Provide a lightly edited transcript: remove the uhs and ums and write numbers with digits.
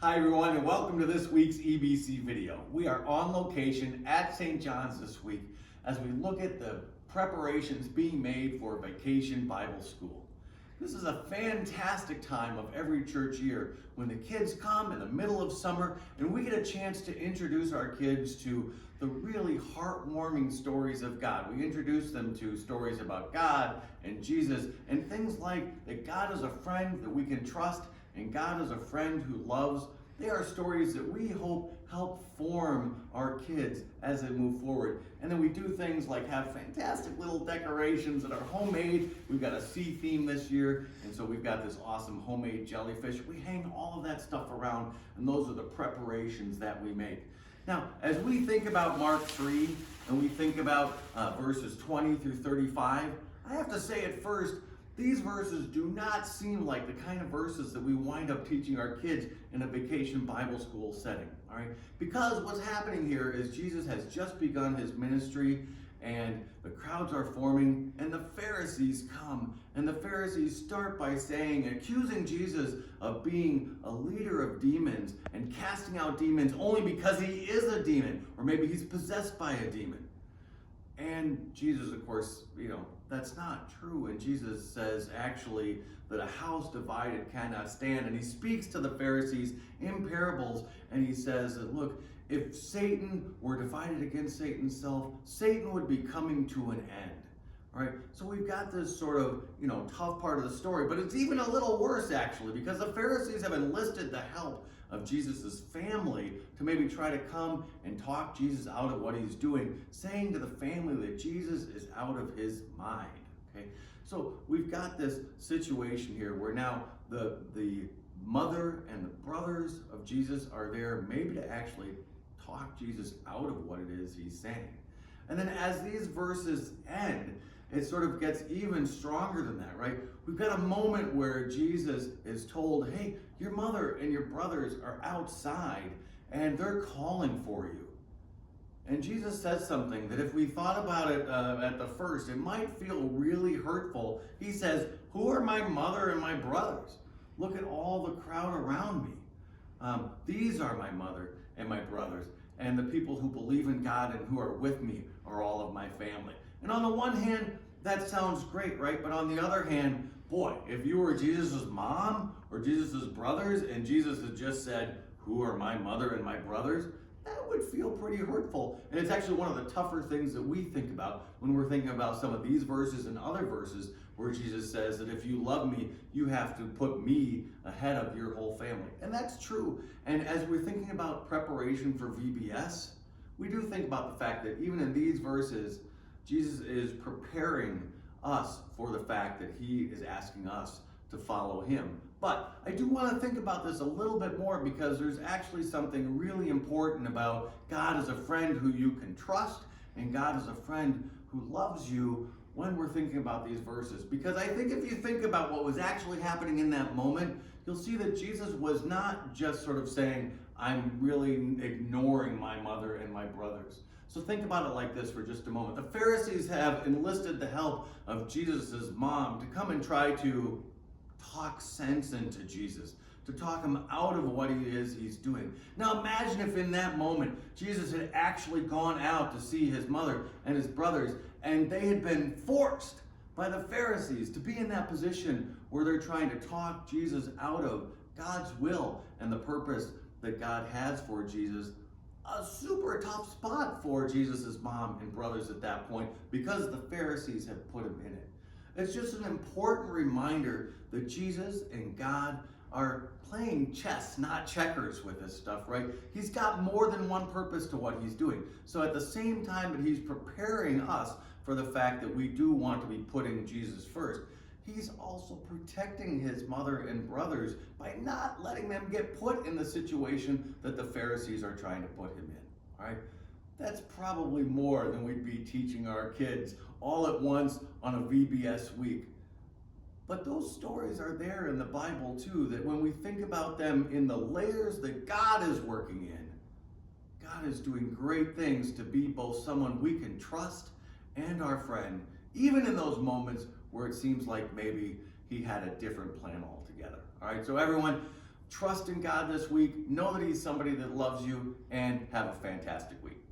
Hi everyone, and welcome to this week's EBC video. We are on location at St. John's this week as we look at the preparations being made for Vacation Bible School. This is a fantastic time of every church year when the kids come in the middle of summer and we get a chance to introduce our kids to the really heartwarming stories of God. We introduce them to stories about God and Jesus and things like that God is a friend that we can trust and God is a friend who loves. They are stories that we hope help form our kids as they move forward. And then we do things like have fantastic little decorations that are homemade. We've got a sea theme this year, and so we've got this awesome homemade jellyfish. We hang all of that stuff around, and those are the preparations that we make. Now, as we think about Mark 3, and we think about verses 20 through 35, I have to say at first, these verses do not seem like the kind of verses that we wind up teaching our kids in a Vacation Bible School setting, all right? Because what's happening here is Jesus has just begun his ministry and the crowds are forming and the Pharisees come and the Pharisees start by accusing Jesus of being a leader of demons and casting out demons only because he is a demon, or maybe he's possessed by a demon. And Jesus, of course, that's not true. And Jesus says actually that a house divided cannot stand. And he speaks to the Pharisees in parables. And he says that, look, if Satan were divided against Satan's self, Satan would be coming to an end. All right? So we've got this sort of, tough part of the story. But it's even a little worse, actually, because the Pharisees have enlisted the help of Jesus's family to maybe try to come and talk Jesus out of what he's doing, saying to the family that Jesus is out of his mind. Okay, so we've got this situation here where now the mother and the brothers of Jesus are there maybe to actually talk Jesus out of what it is he's saying. And then as these verses end, it sort of gets even stronger than that, right? We've got a moment where Jesus is told, hey, your mother and your brothers are outside and they're calling for you. And Jesus says something that if we thought about it at the first, it might feel really hurtful. He says, who are my mother and my brothers? Look at all the crowd around me. These are my mother and my brothers, and the people who believe in God and who are with me are all of my family. And on the one hand, that sounds great, right? But on the other hand, boy, if you were Jesus' mom or Jesus' brothers and Jesus had just said, who are my mother and my brothers? That would feel pretty hurtful. And it's actually one of the tougher things that we think about when we're thinking about some of these verses and other verses where Jesus says that if you love me, you have to put me ahead of your whole family. And that's true. And as we're thinking about preparation for VBS, we do think about the fact that even in these verses, Jesus is preparing us for the fact that he is asking us to follow him. But I do want to think about this a little bit more because there's actually something really important about God as a friend who you can trust and God as a friend who loves you when we're thinking about these verses. Because I think if you think about what was actually happening in that moment, you'll see that Jesus was not just sort of saying, I'm really ignoring my mother and my brothers. So think about it like this for just a moment. The Pharisees have enlisted the help of Jesus' mom to come and try to talk sense into Jesus, to talk him out of what he is he's doing. Now imagine if in that moment Jesus had actually gone out to see his mother and his brothers and they had been forced by the Pharisees to be in that position where they're trying to talk Jesus out of God's will and the purpose that God has for Jesus. A super tough spot for Jesus' mom and brothers at that point because the Pharisees have put him in it. It's just an important reminder that Jesus and God are playing chess, not checkers with this stuff, right? He's got more than one purpose to what he's doing. So at the same time that he's preparing us for the fact that we do want to be putting Jesus first, he's also protecting his mother and brothers by not letting them get put in the situation that the Pharisees are trying to put him in, all right? That's probably more than we'd be teaching our kids all at once on a VBS week. But those stories are there in the Bible too, that when we think about them in the layers that God is working in, God is doing great things to be both someone we can trust and our friend, even in those moments where it seems like maybe he had a different plan altogether. All right, so everyone, Trust in God this week. Know that He's somebody that loves you, and have a fantastic week.